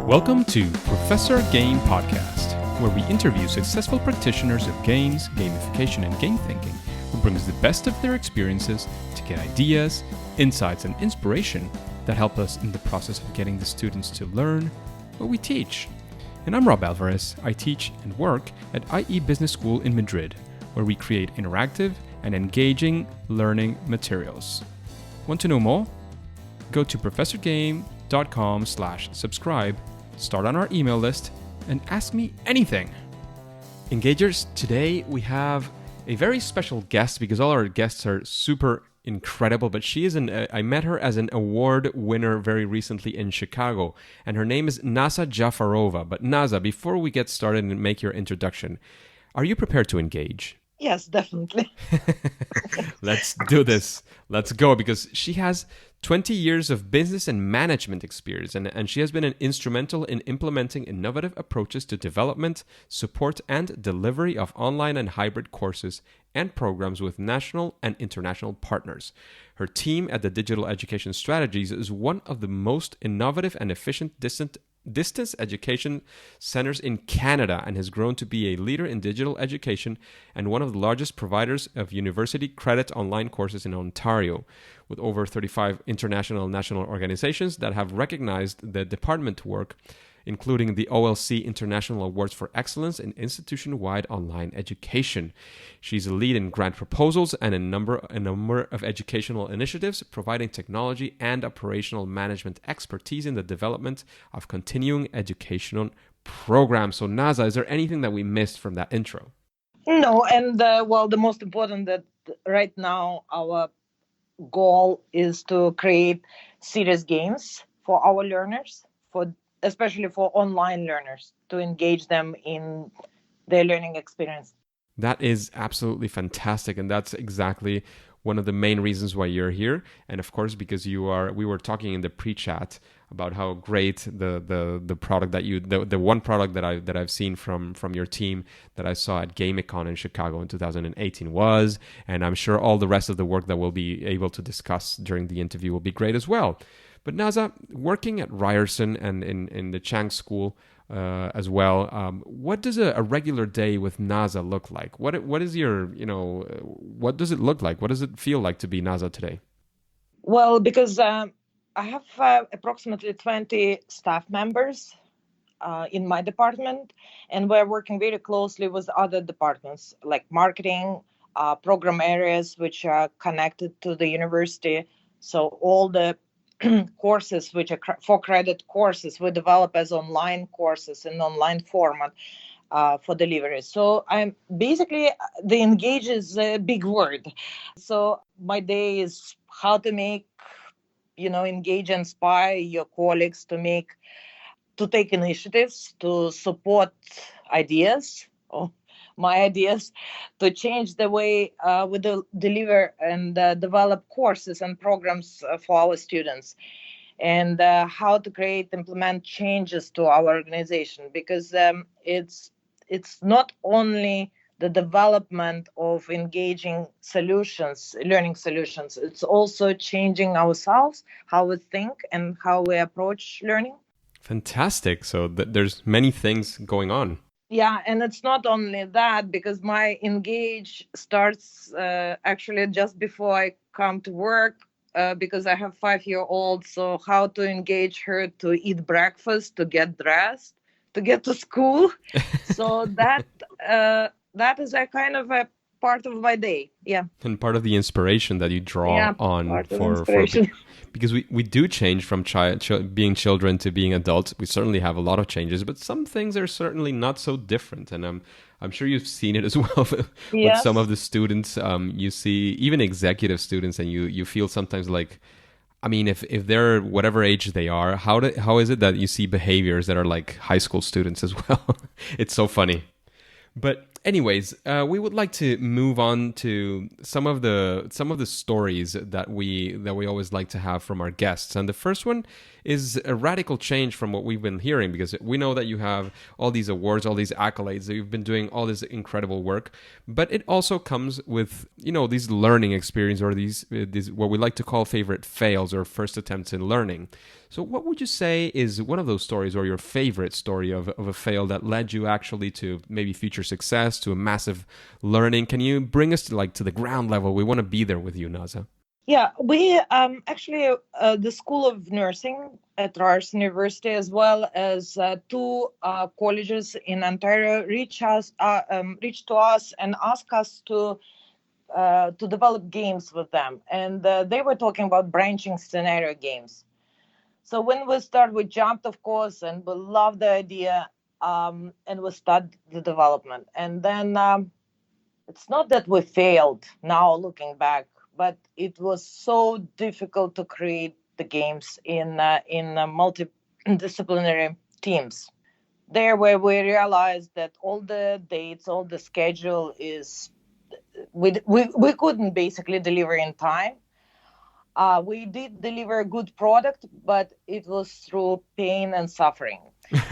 Welcome to Professor Game Podcast, where we interview successful practitioners of games, gamification, and game thinking who brings the best of their experiences to get ideas, insights, and inspiration that help us in the process of getting the students to learn what we teach. And I'm Rob Alvarez. I teach and work at IE Business School in Madrid, where we create interactive and engaging learning materials. Want to know more? Go to professorgame.com/subscribe, start on our email list, and ask me anything. Engagers, today we have a very special guest because all our guests are super incredible, but she is I met her as an award winner very recently in Chicago, and her name is Naza Djafarova. But Naza, before we get started and make your introduction, are you prepared to engage? Yes, definitely. Let's do this. Let's go, because she has 20 years of business and management experience, and she has been instrumental in implementing innovative approaches to development, support, and delivery of online and hybrid courses and programs with national and international partners. Her team at the Digital Education Strategies is one of the most innovative and efficient distance education centers in Canada and has grown to be a leader in digital education and one of the largest providers of university credit online courses in Ontario, with over 35 international and national organizations that have recognized the department work, including the OLC International Awards for Excellence in Institution-Wide Online Education. She's a lead in grant proposals and a number of educational initiatives, providing technology and operational management expertise in the development of continuing educational programs. So Naza, is there anything that we missed from that intro? No, and the most important that right now our goal is to create serious games for our learners, especially for online learners, to engage them in their learning experience. That is absolutely fantastic, and that's exactly one of the main reasons why you're here. And of course, because we were talking in the pre-chat about how great the product that the one product that I've seen from your team that I saw at GamiCon in Chicago in 2018 was, and I'm sure all the rest of the work that we'll be able to discuss during the interview will be great as well. But Naza, working at Ryerson and in the Chang School as well, what does a regular day with Naza look like? What is your, what does it look like? What does it feel like to be Naza today? Well, because I have approximately 20 staff members in my department, and we're working very closely with other departments like marketing, program areas which are connected to the university. So all the courses which are for credit courses we develop as online courses in online format for delivery. So I'm basically, the engage is a big word. So my day is how to make, engage, inspire your colleagues to take initiatives, to support ideas, or my ideas, to change the way we deliver and develop courses and programs for our students, and how to implement changes to our organization, because it's not only the development of engaging solutions, learning solutions, it's also changing ourselves, how we think and how we approach learning. Fantastic. So there's many things going on. Yeah, and it's not only that, because my engage starts actually just before I come to work, because I have a 5-year-old. So how to engage her to eat breakfast, to get dressed, to get to school. So that is a kind of a part of my day. Yeah. And part of the inspiration that you draw on for because we do change from being children to being adults. We certainly have a lot of changes, but some things are certainly not so different. And I'm sure you've seen it as well with some of the students. You see even executive students, and you feel sometimes like, I mean, if they're whatever age they are, how is it that you see behaviors that are like high school students as well? It's so funny. But Anyways, we would like to move on to some of the stories that we always like to have from our guests. And the first one is a radical change from what we've been hearing, because we know that you have all these awards, all these accolades, that you've been doing all this incredible work, but it also comes with, these learning experience, or these what we like to call favorite fails, or first attempts in learning. So what would you say is one of those stories, or your favorite story of a fail that led you actually to maybe future success, to a massive learning? Can you bring us to the ground level? We want to be there with you, Naza. Yeah, we actually the School of Nursing at Rars University, as well as two colleges in Ontario, reached to us and asked us to develop games with them, and they were talking about branching scenario games. So when we started, we jumped, of course, and we loved the idea, and we started the development. And then it's not that we failed now looking back, but it was so difficult to create the games in multidisciplinary teams. There, where we realized that all the dates, all the schedule is we couldn't basically deliver in time. We did deliver a good product, but it was through pain and suffering.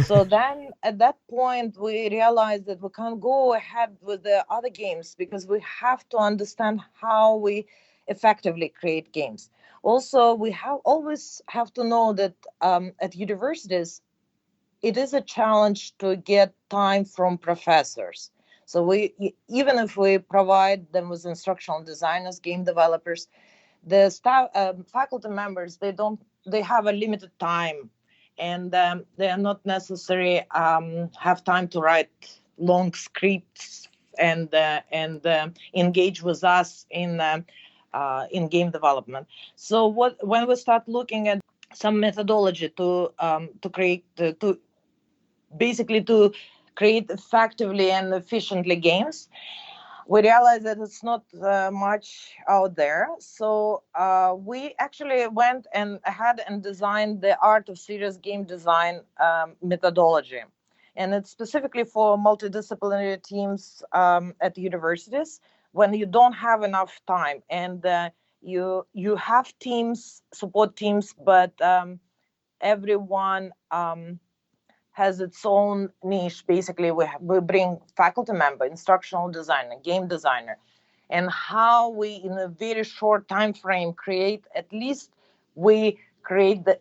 So then at that point, we realized that we can't go ahead with the other games, because we have to understand how we effectively create games. Also, we always have to know that at universities, it is a challenge to get time from professors. So even if we provide them with instructional designers, game developers, the staff, faculty members, they have a limited time, and they are not necessarily have time to write long scripts and engage with us in game development. So when we start looking at some methodology to create to basically to create effectively and efficiently games, we realized that it's not much out there. So we actually went and ahead and designed the art of serious game design methodology. And it's specifically for multidisciplinary teams at universities, when you don't have enough time, and you have teams, support teams, but everyone has its own niche. Basically, we bring faculty member, instructional designer, game designer, and how we, in a very short time frame, we create the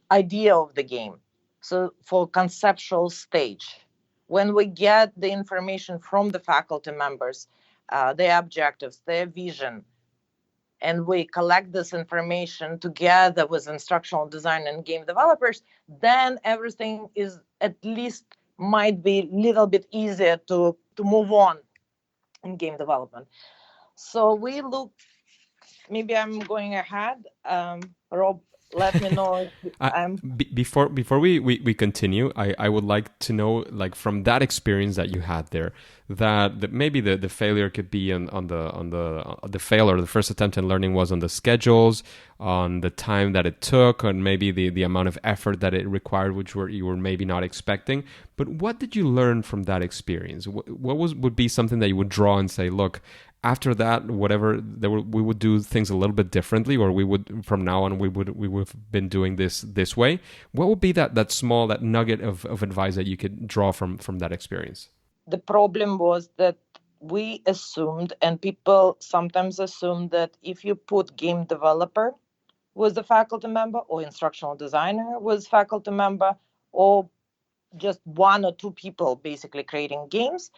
idea of the game. So for conceptual stage, when we get the information from the faculty members, their objectives, their vision, and we collect this information together with instructional design and game developers, then everything is at least might be a little bit easier to move on in game development. So we look, maybe I'm going ahead. Rob, let me know if I'm. Before we continue, I would like to know, from that experience that you had there, that maybe the failure could be on the fail, or the first attempt in learning was on the schedules, on the time that it took, on maybe the amount of effort that it required, which you were maybe not expecting. But what did you learn from that experience? What would be something that you would draw and say, look, after that, whatever, we would do things a little bit differently, or we would, from now on, we would have been doing this way. What would be that small, that nugget of advice that you could draw from that experience? The problem was that we assumed, and people sometimes assume, that if you put game developer with the faculty member, or instructional designer with faculty member, or just one or two people basically creating games,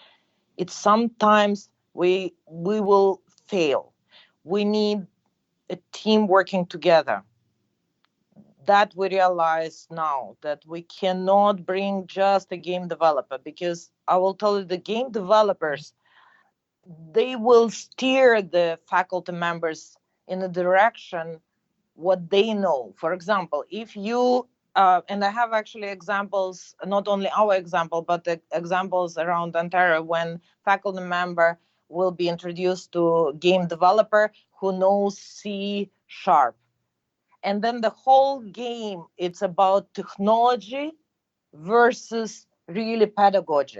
it's sometimes we will fail. We need a team working together. That we realize now, that we cannot bring just a game developer, because I will tell you, the game developers, they will steer the faculty members in a direction what they know. For example, if you and I have actually examples, not only our example, but the examples around Ontario, when faculty member will be introduced to game developer who knows C#. And then the whole game, it's about technology versus really pedagogy.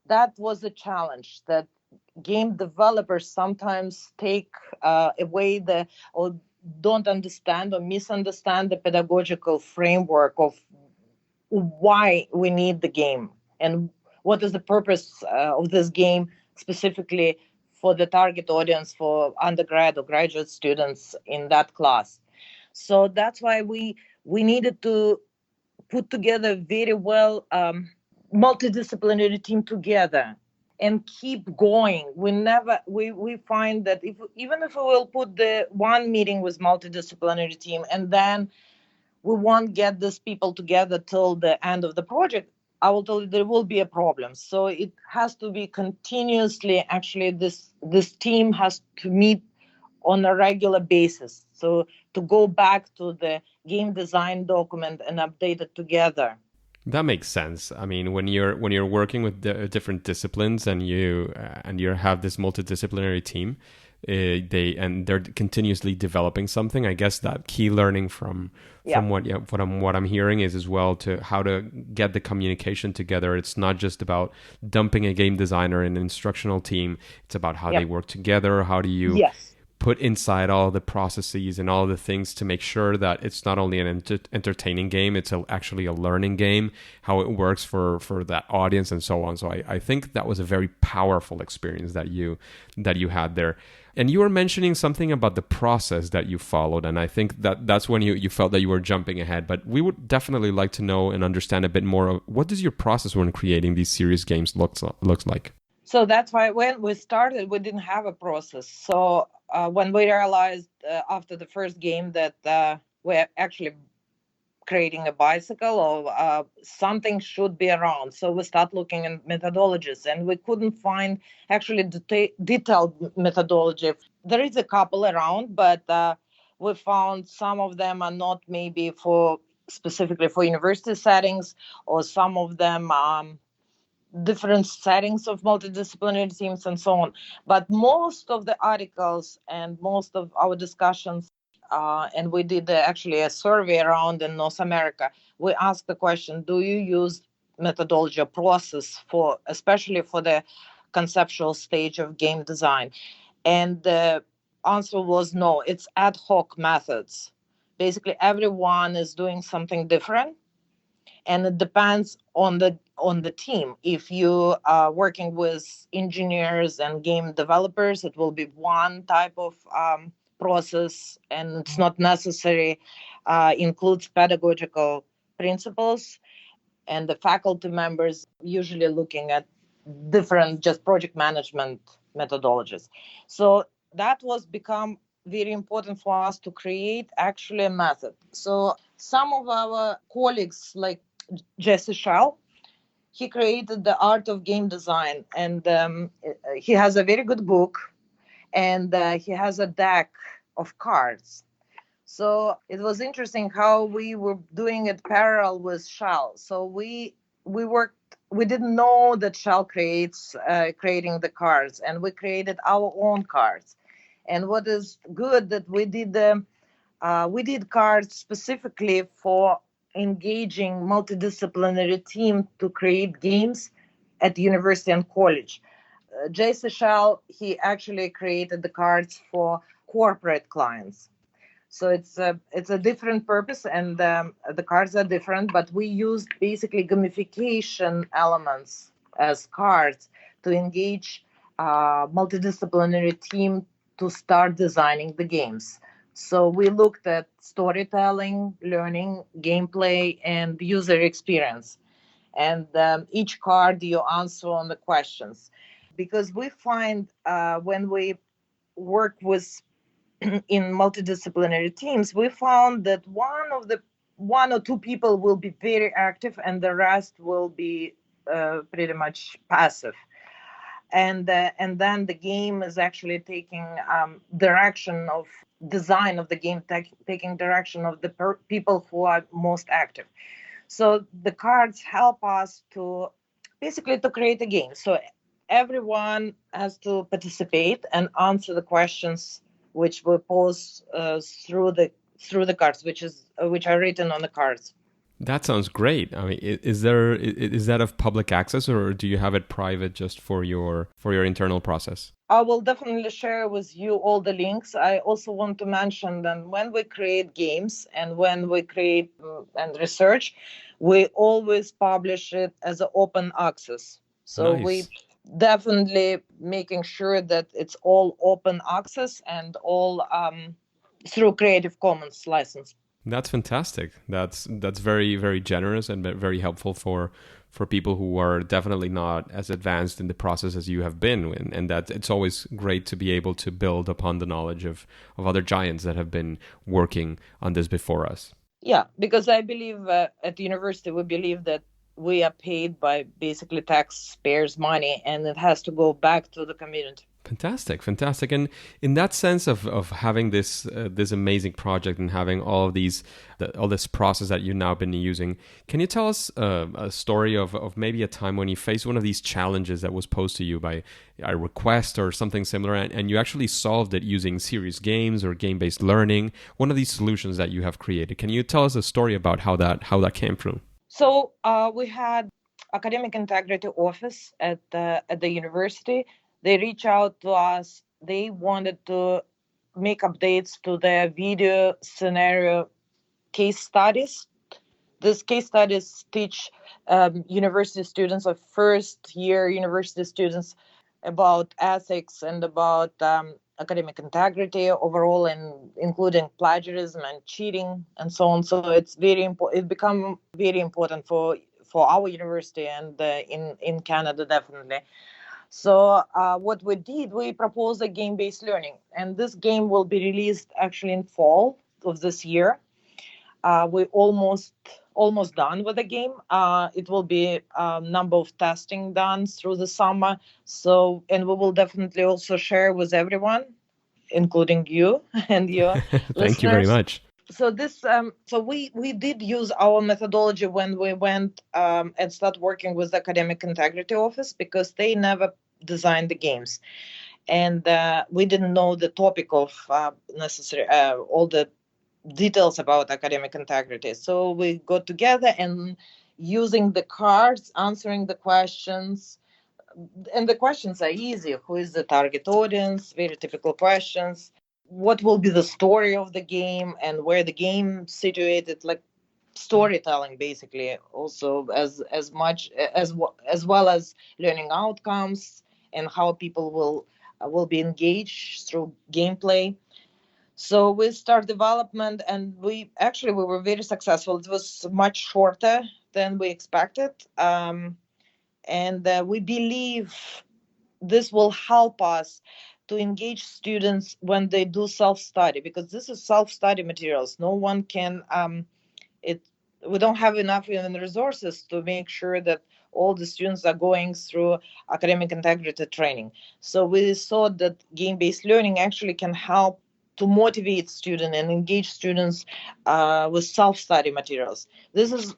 that was a challenge, that game developers sometimes take away the, or don't understand or misunderstand the pedagogical framework of why we need the game and what is the purpose of this game specifically for the target audience for undergrad or graduate students in that class. So that's why we needed to put together very well multidisciplinary team together and keep going. We find that if even if we will put the one meeting with multidisciplinary team and then we won't get these people together till the end of the project, I will tell you there will be a problem. So it has to be continuously, actually this team has to meet on a regular basis. So to go back to the game design document and update it together. That makes sense. I mean, when you're working with different disciplines and you have this multidisciplinary team, they're continuously developing something. I guess that key learning from what I'm hearing is as well to how to get the communication together. It's not just about dumping a game designer in an instructional team. It's about how they work together. How do you put inside all the processes and all the things to make sure that it's not only an entertaining game, it's actually a learning game, how it works for that audience and so on. So I think that was a very powerful experience that you had there. And you were mentioning something about the process that you followed, and I think that's when you felt that you were jumping ahead. But we would definitely like to know and understand a bit more of what does your process when creating these serious games looks like? So that's why when we started, we didn't have a process. So when we realized after the first game that we're actually creating a bicycle or something should be around. So we start looking at methodologies and we couldn't find actually detailed methodology. There is a couple around, but we found some of them are not maybe specifically for university settings, or some of them different settings of multidisciplinary teams and so on. But most of the articles and most of our discussions, and we did actually a survey around in North America, we asked the question, do you use methodology or process especially for the conceptual stage of game design? And the answer was no, it's ad hoc methods. Basically, everyone is doing something different, and it depends on the team. If you are working with engineers and game developers, it will be one type of process, and it's not necessary. Includes pedagogical principles, and the faculty members usually looking at different just project management methodologies. So that was become very important for us to create actually a method. So some of our colleagues like Jesse Schall, he created the art of game design, and he has a very good book, and he has a deck of cards. So it was interesting how we were doing it parallel with Schall. So we worked. We didn't know that Schall creating the cards, and we created our own cards. And what is good that we did cards specifically for engaging multidisciplinary team to create games at university and college. Jay Sechel, he actually created the cards for corporate clients. So it's a different purpose, and the cards are different, but we used basically gamification elements as cards to engage multidisciplinary team to start designing the games. So we looked at storytelling, learning, gameplay, and user experience. And each card you answer on the questions. Because we find when we work with in multidisciplinary teams, we found that one or two people will be very active and the rest will be pretty much passive. And then the game is actually taking direction of design of the game, taking direction of the people who are most active. So the cards help us to basically to create a game. So everyone has to participate and answer the questions which we pose through the cards, which are written on the cards. That sounds great. I mean, is that of public access, or do you have it private just for your internal process? I will definitely share with you all the links. I also want to mention that when we create games and when we create and research, we always publish it as an open access. So we Nice. definitely making sure that it's all open access and all through Creative Commons license. That's fantastic. That's very very generous and very helpful for people who are definitely not as advanced in the process as you have been, and that it's always great to be able to build upon the knowledge of other giants that have been working on this before us. Yeah, because I believe at the university we believe that we are paid by basically taxpayers' money, and it has to go back to the community. Fantastic, fantastic. And in that sense of having this amazing project and having all this process that you've now been using, can you tell us a story of maybe a time when you faced one of these challenges that was posed to you by a request or something similar, and you actually solved it using serious games or game-based learning, one of these solutions that you have created? Can you tell us a story about how that came through? So we had academic integrity office at the university. They reach out to us. They wanted to make updates to their video scenario case studies. These case studies teach university students or first year university students about ethics and about academic integrity overall, and including plagiarism and cheating and so on. So it's very important. It become very important for our university and in Canada definitely. So what we did, we proposed a game-based learning, and this game will be released actually in fall of this year. We almost done with the game. It will be a number of testing done through the summer. So, and we will definitely also share with everyone, including you and your Thank you very listeners. much. So this, so we did use our methodology when we went and started working with the Academic Integrity Office, because they never designed the games, and we didn't know the topic of necessary all the details about academic integrity. So we got together and using the cards, answering the questions, and the questions are easy. Who is the target audience? Very typical questions. What will be the story of the game and where the game situated, like storytelling basically, also as much as well as learning outcomes and how people will be engaged through gameplay. So we start development, and we were very successful. It was much shorter than we expected, and we believe this will help us to engage students when they do self-study, because this is self-study materials. No one can it we don't have enough even resources to make sure that all the students are going through academic integrity training. So we thought that game-based learning actually can help to motivate students and engage students with self-study materials. This is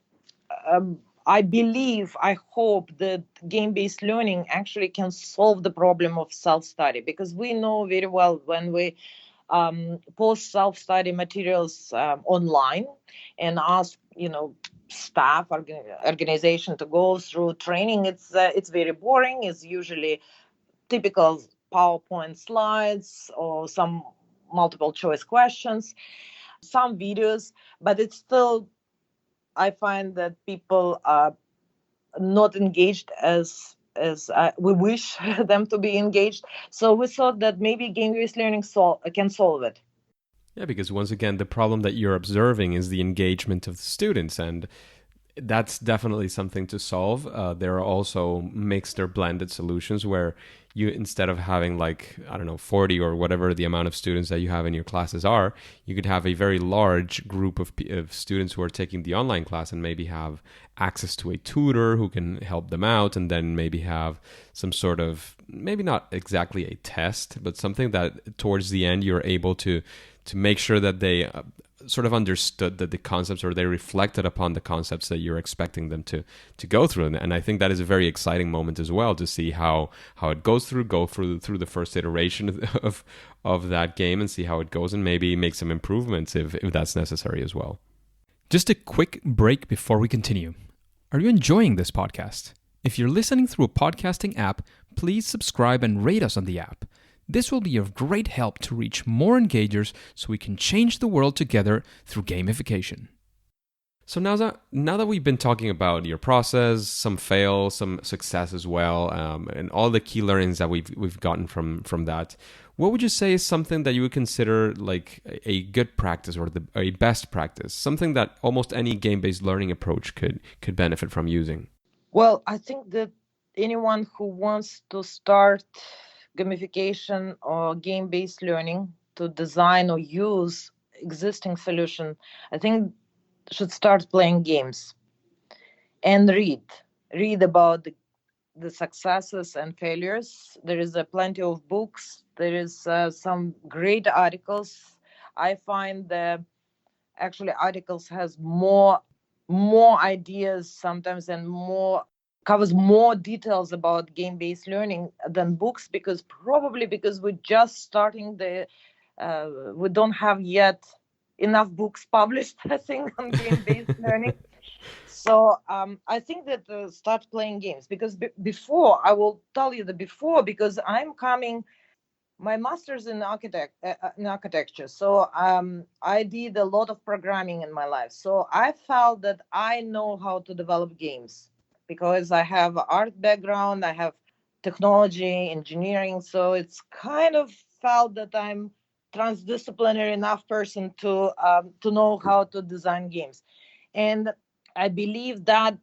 I hope that game-based learning actually can solve the problem of self-study, because we know very well when we post self-study materials online and ask, staff organization to go through training, it's very boring. It's usually typical PowerPoint slides or some multiple choice questions, some videos, but it's still, I find that people are not engaged as we wish them to be engaged. So we thought that maybe game-based learning can solve it. Yeah, because once again, the problem that you're observing is the engagement of the students, and that's definitely something to solve. There are also mixed or blended solutions where you, instead of having like, I don't know, 40 or whatever the amount of students that you have in your classes are, you could have a very large group of students who are taking the online class and maybe have access to a tutor who can help them out, and then maybe have some sort of, maybe not exactly a test, but something that towards the end you're able to make sure that they sort of understood the concepts, or they reflected upon the concepts that you're expecting them to go through. And I think that is a very exciting moment as well, to see how it goes through the first iteration of that game, and see how it goes, and maybe make some improvements if that's necessary as well. Just a quick break before we continue. Are you enjoying this podcast? If you're listening through a podcasting app, please subscribe and rate us on the app. This will be of great help to reach more engagers so we can change the world together through gamification. So Naza, now that we've been talking about your process, some fail, some success as well, and all the key learnings that we've gotten from that, what would you say is something that you would consider like a good practice or a best practice, something that almost any game-based learning approach could benefit from using? Well, I think that anyone who wants to start gamification or game-based learning to design or use existing solution, I think should start playing games and read about the successes and failures. There is plenty of books. There is some great articles. I find that actually articles has more ideas sometimes and more covers more details about game-based learning than books, because we're just starting we don't have yet enough books published, I think, on game-based learning. So I think that start playing games, because before, I will tell you because I'm coming my master's in architecture. So I did a lot of programming in my life. So I felt that I know how to develop games because I have art background, I have technology, engineering. So it's kind of felt that I'm transdisciplinary enough person to know how to design games. And I believe that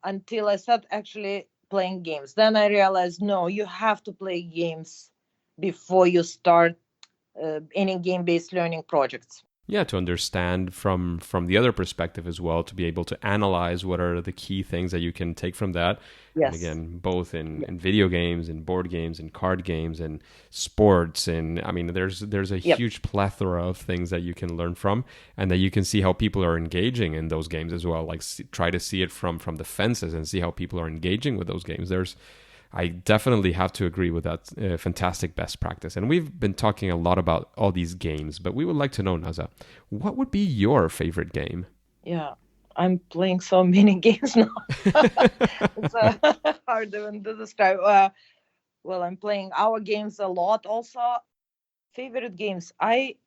until I started actually playing games, then I realized, no, you have to play games before you start any game-based learning projects. Yeah, to understand from the other perspective as well, to be able to analyze what are the key things that you can take from that. Yes. And again, both in video games, in board games, in card games, and sports, and I mean, there's a huge plethora of things that you can learn from, and that you can see how people are engaging in those games as well. Like try to see it from the fences and see how people are engaging with those games. I definitely have to agree with that fantastic best practice. And we've been talking a lot about all these games, but we would like to know, Naza, what would be your favorite game? Yeah, I'm playing so many games now. It's hard even to describe. Well, I'm playing our games a lot also. Favorite games. I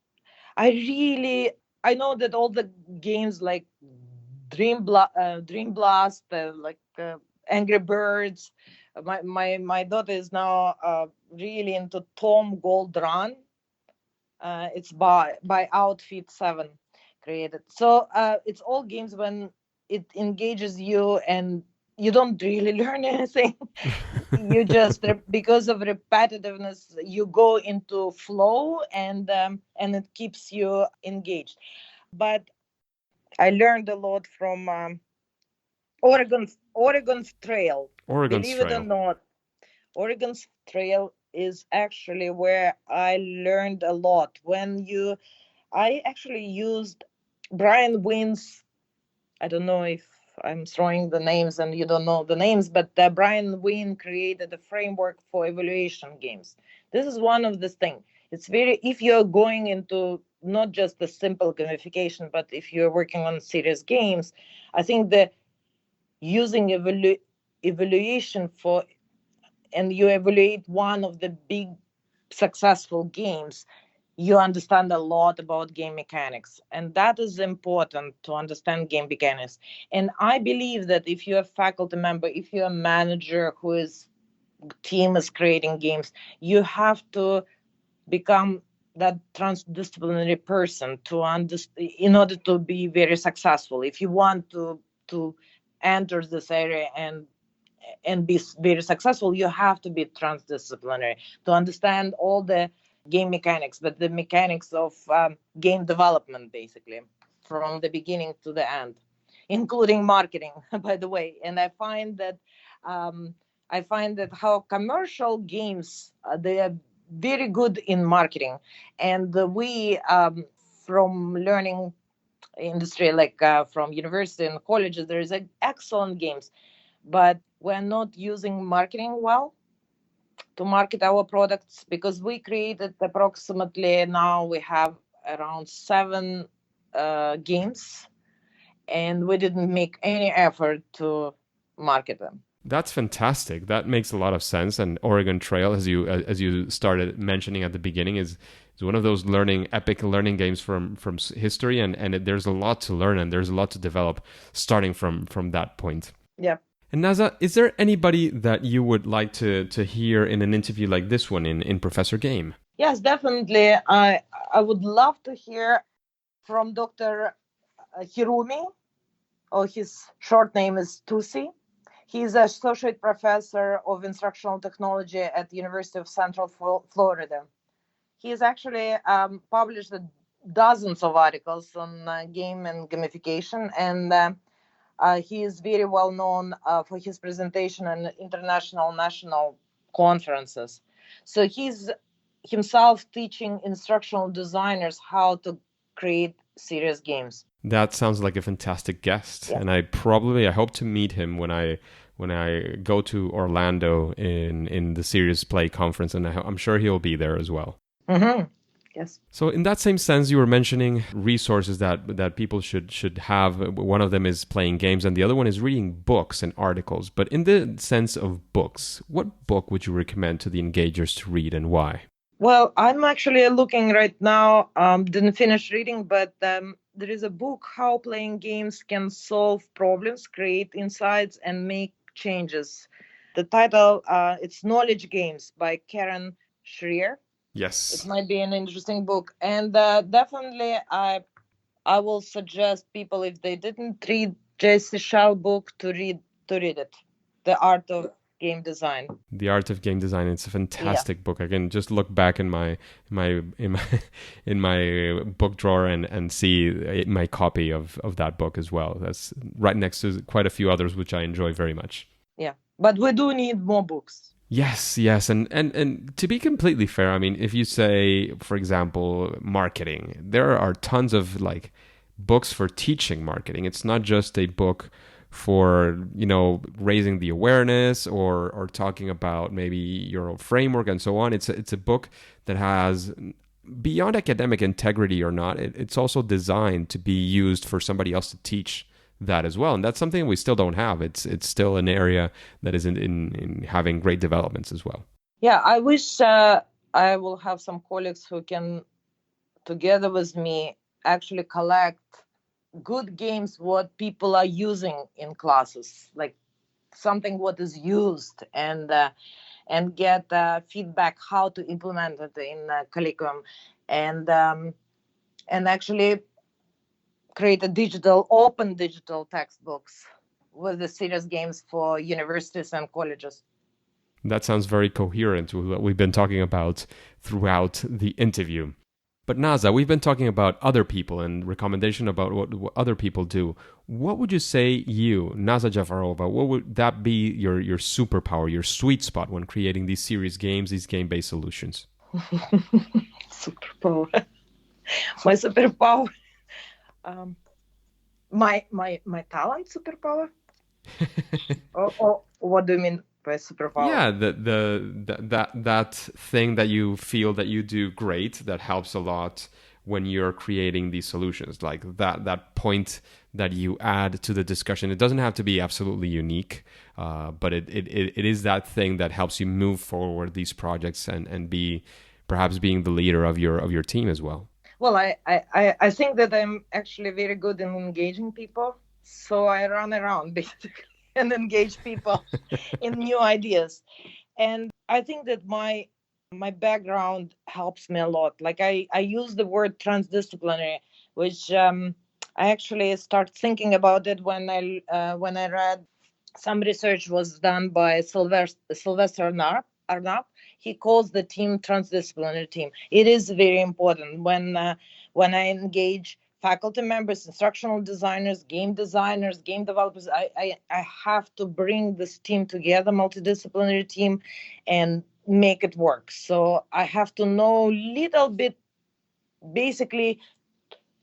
know that all the games like Dream Blast, Angry Birds. My daughter is now really into Tom Gold Run. It's by Outfit 7 created. So it's all games when it engages you and you don't really learn anything. You just because of repetitiveness, you go into flow and it keeps you engaged. But I learned a lot from Oregon's Trail. Believe it or not, Oregon's Trail is actually where I learned a lot. I actually used Brian Wynn's. I don't know if I'm throwing the names and you don't know the names, but Brian Wynn created a framework for evaluation games. This is one of the things. It's if you're going into not just the simple gamification, but if you're working on serious games, I think that using evaluation and you evaluate one of the big successful games, you understand a lot about game mechanics, and that is important to understand game mechanics. And I believe that if you're a faculty member, if you're a manager team is creating games, you have to become that transdisciplinary person to understand in order to be very successful. If you want to enter this area and be very successful, you have to be transdisciplinary to understand all the game mechanics, but the mechanics of game development, basically, from the beginning to the end, including marketing, by the way. And I find that how commercial games, they are very good in marketing. And we, from learning industry, from university and colleges, there is excellent games, but we're not using marketing well to market our products, because we created approximately, now we have around 7 games, and we didn't make any effort to market them. That's fantastic. That makes a lot of sense. And Oregon Trail, as you started mentioning at the beginning, is one of those epic learning games from history, and there's a lot to learn and there's a lot to develop starting from that point. Yeah. And Naza, is there anybody that you would like to hear in an interview like this one in Professor Game? Yes, definitely. I would love to hear from Dr. Hirumi, or his short name is Tusi. He's associate professor of instructional technology at the University of Central Florida. He's actually published dozens of articles on game and gamification, and he is very well known for his presentation in international national conferences. So he's himself teaching instructional designers how to create serious games. That sounds like a fantastic guest, Yeah. and I hope to meet him when I go to Orlando in the Serious Play conference, and I'm sure he'll be there as well. Mm-hmm. Yes. So in that same sense, you were mentioning resources that people should have. One of them is playing games, and the other one is reading books and articles. But in the sense of books, what book would you recommend to the engagers to read, and why? Well, I'm actually looking right now. Didn't finish reading, but there is a book, How Playing Games Can Solve Problems, Create Insights, and Make Changes. The title, it's Knowledge Games by Karen Schreier. Yes. It might be an interesting book. And definitely I will suggest people, if they didn't read J.C. Shao book, to read it. The Art of Game Design. The Art of Game Design. It's a fantastic book. I can just look back in my book drawer and see my copy of that book as well. That's right next to quite a few others which I enjoy very much. Yeah, but we do need more books. Yes, and to be completely fair, I mean, if you say, for example, marketing, there are tons of like books for teaching marketing. It's not just a book for, raising the awareness or talking about maybe your framework and so on. It's a book that has, beyond academic integrity or not, it's also designed to be used for somebody else to teach that as well, and that's something we still don't have. It's still an area that is in having great developments as well. Yeah, I wish I will have some colleagues who can, together with me, actually collect good games what people are using in classes, like something what is used, and get feedback how to implement it in curriculum, and actually create open digital textbooks with the serious games for universities and colleges. That sounds very coherent with what we've been talking about throughout the interview. But Naza, we've been talking about other people and recommendation about what other people do. What would you say you, Naza Djafarova, what would that be your superpower, your sweet spot when creating these serious games, these game-based solutions? Superpower. My superpower. My talent superpower. or what do you mean by superpower? Yeah, that thing that you feel that you do great, that helps a lot when you're creating these solutions, like that point that you add to the discussion. It doesn't have to be absolutely unique, but it is that thing that helps you move forward these projects and be perhaps being the leader of your team as well. Well, I think that I'm actually very good in engaging people. So I run around basically and engage people in new ideas. And I think that my background helps me a lot. Like I use the word transdisciplinary, which I actually start thinking about it when I read some research was done by Sylvester Arnap. He calls the team transdisciplinary team. It is very important when I engage faculty members, instructional designers, game developers. I have to bring this team together, multidisciplinary team, and make it work. So I have to know a little bit, basically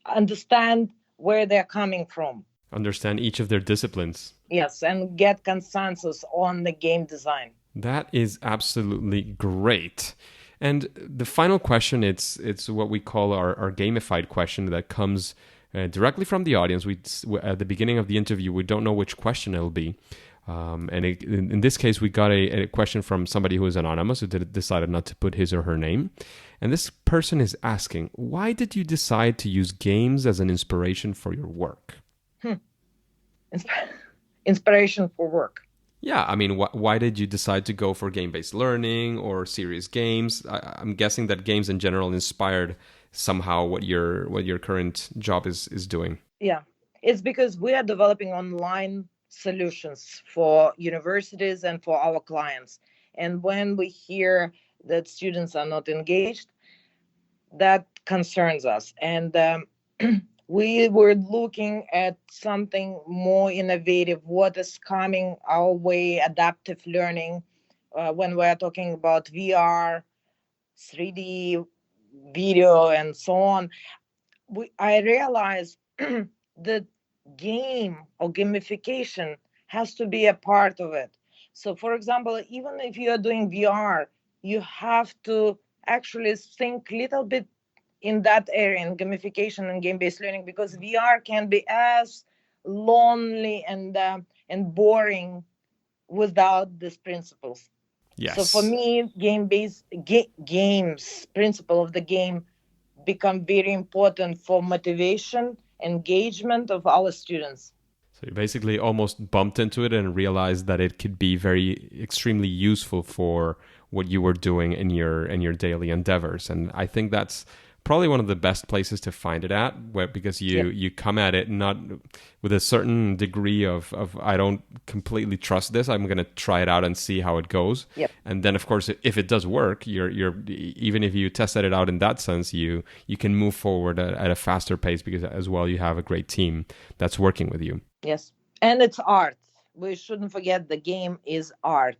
understand where they're coming from. Understand each of their disciplines. Yes, and get consensus on the game design. That is absolutely great. And the final question, it's what we call our gamified question that comes directly from the audience. At the beginning of the interview, we don't know which question it'll be. In this case, we got a question from somebody who is anonymous, who decided not to put his or her name. And this person is asking, why did you decide to use games as an inspiration for your work? Inspiration for work. Yeah, I mean, why did you decide to go for game-based learning or serious games? I'm guessing that games in general inspired somehow what your current job is doing. Yeah, it's because we are developing online solutions for universities and for our clients. And when we hear that students are not engaged, that concerns us. And we were looking at something more innovative, what is coming our way, adaptive learning, when we're talking about VR, 3D video, and so on. I realized that game or gamification has to be a part of it. So, for example, even if you are doing VR, you have to actually think a little bit in that area, in gamification and game-based learning, because VR can be as lonely and boring without these principles. Yes. So for me, games, principle of the game, become very important for motivation, engagement of our students. So you basically almost bumped into it and realized that it could be extremely useful for what you were doing in your daily endeavors. And I think that's probably one of the best places to find it at, because you come at it not with a certain degree of I don't completely trust this. I'm going to try it out and see how it goes. Yep. And then, of course, if it does work, you're even if you tested it out in that sense, you can move forward at a faster pace, because as well you have a great team that's working with you. Yes, and it's art. We shouldn't forget the game is art,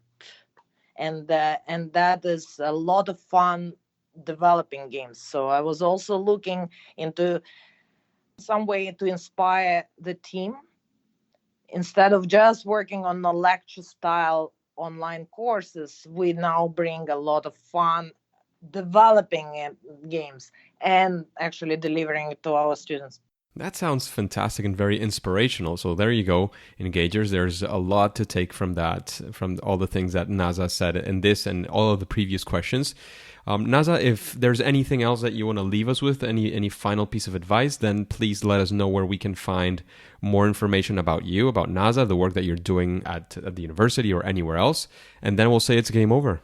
and that is a lot of fun developing games. So I was also looking into some way to inspire the team. Instead of just working on the lecture style online courses, we now bring a lot of fun developing games and actually delivering it to our students. That sounds fantastic and very inspirational. So there you go, Engagers. There's a lot to take from that, from all the things that Naza said in this and all of the previous questions. Naza, if there's anything else that you want to leave us with, any final piece of advice, then please let us know where we can find more information about you, about Naza, the work that you're doing at the university or anywhere else. And then we'll say it's game over.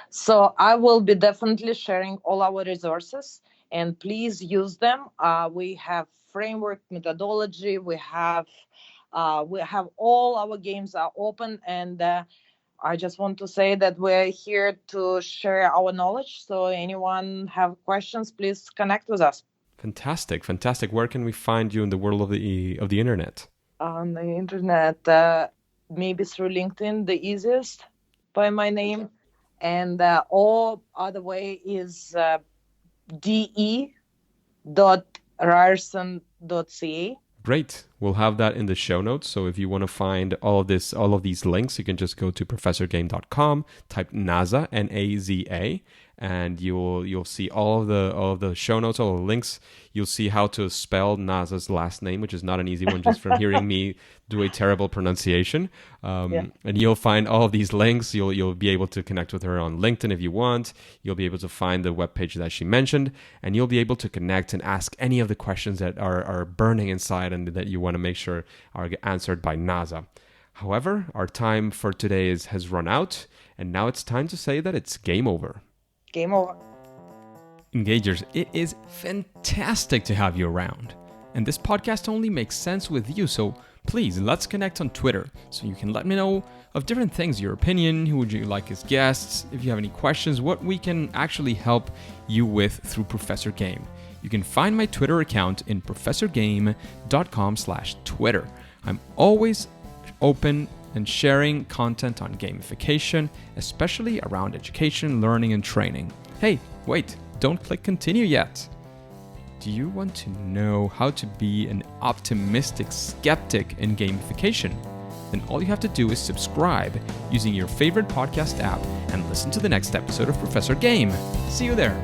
So I will be definitely sharing all our resources, and please use them. We have framework methodology. We have all our games are open, and I just want to say that we're here to share our knowledge. So anyone have questions, please connect with us. Fantastic. Where can we find you in the world of the internet? On the internet, maybe through LinkedIn, the easiest, by my name, and all other way is de.ryerson.ca. Great. We'll have that in the show notes. So if you want to find all of these links, you can just go to professorgame.com, type Naza, Naza, and you'll see all of the show notes, all the links. You'll see how to spell Naza's last name, which is not an easy one, just from hearing me do a terrible pronunciation. And you'll find all of these links. You'll be able to connect with her on LinkedIn if you want. You'll be able to find the webpage that she mentioned, and you'll be able to connect and ask any of the questions that are burning inside and that you want to make sure are answered by Naza. However, our time for today has run out, and now it's time to say that it's game over. Game over. Engagers, it is fantastic to have you around. And this podcast only makes sense with you, so please, let's connect on Twitter so you can let me know of different things, your opinion, who would you like as guests, if you have any questions, what we can actually help you with through Professor Game. You can find my Twitter account in professorgame.com/Twitter. I'm always open and sharing content on gamification, especially around education, learning, and training. Hey, wait, don't click continue yet. Do you want to know how to be an optimistic skeptic in gamification? Then all you have to do is subscribe using your favorite podcast app and listen to the next episode of Professor Game. See you there.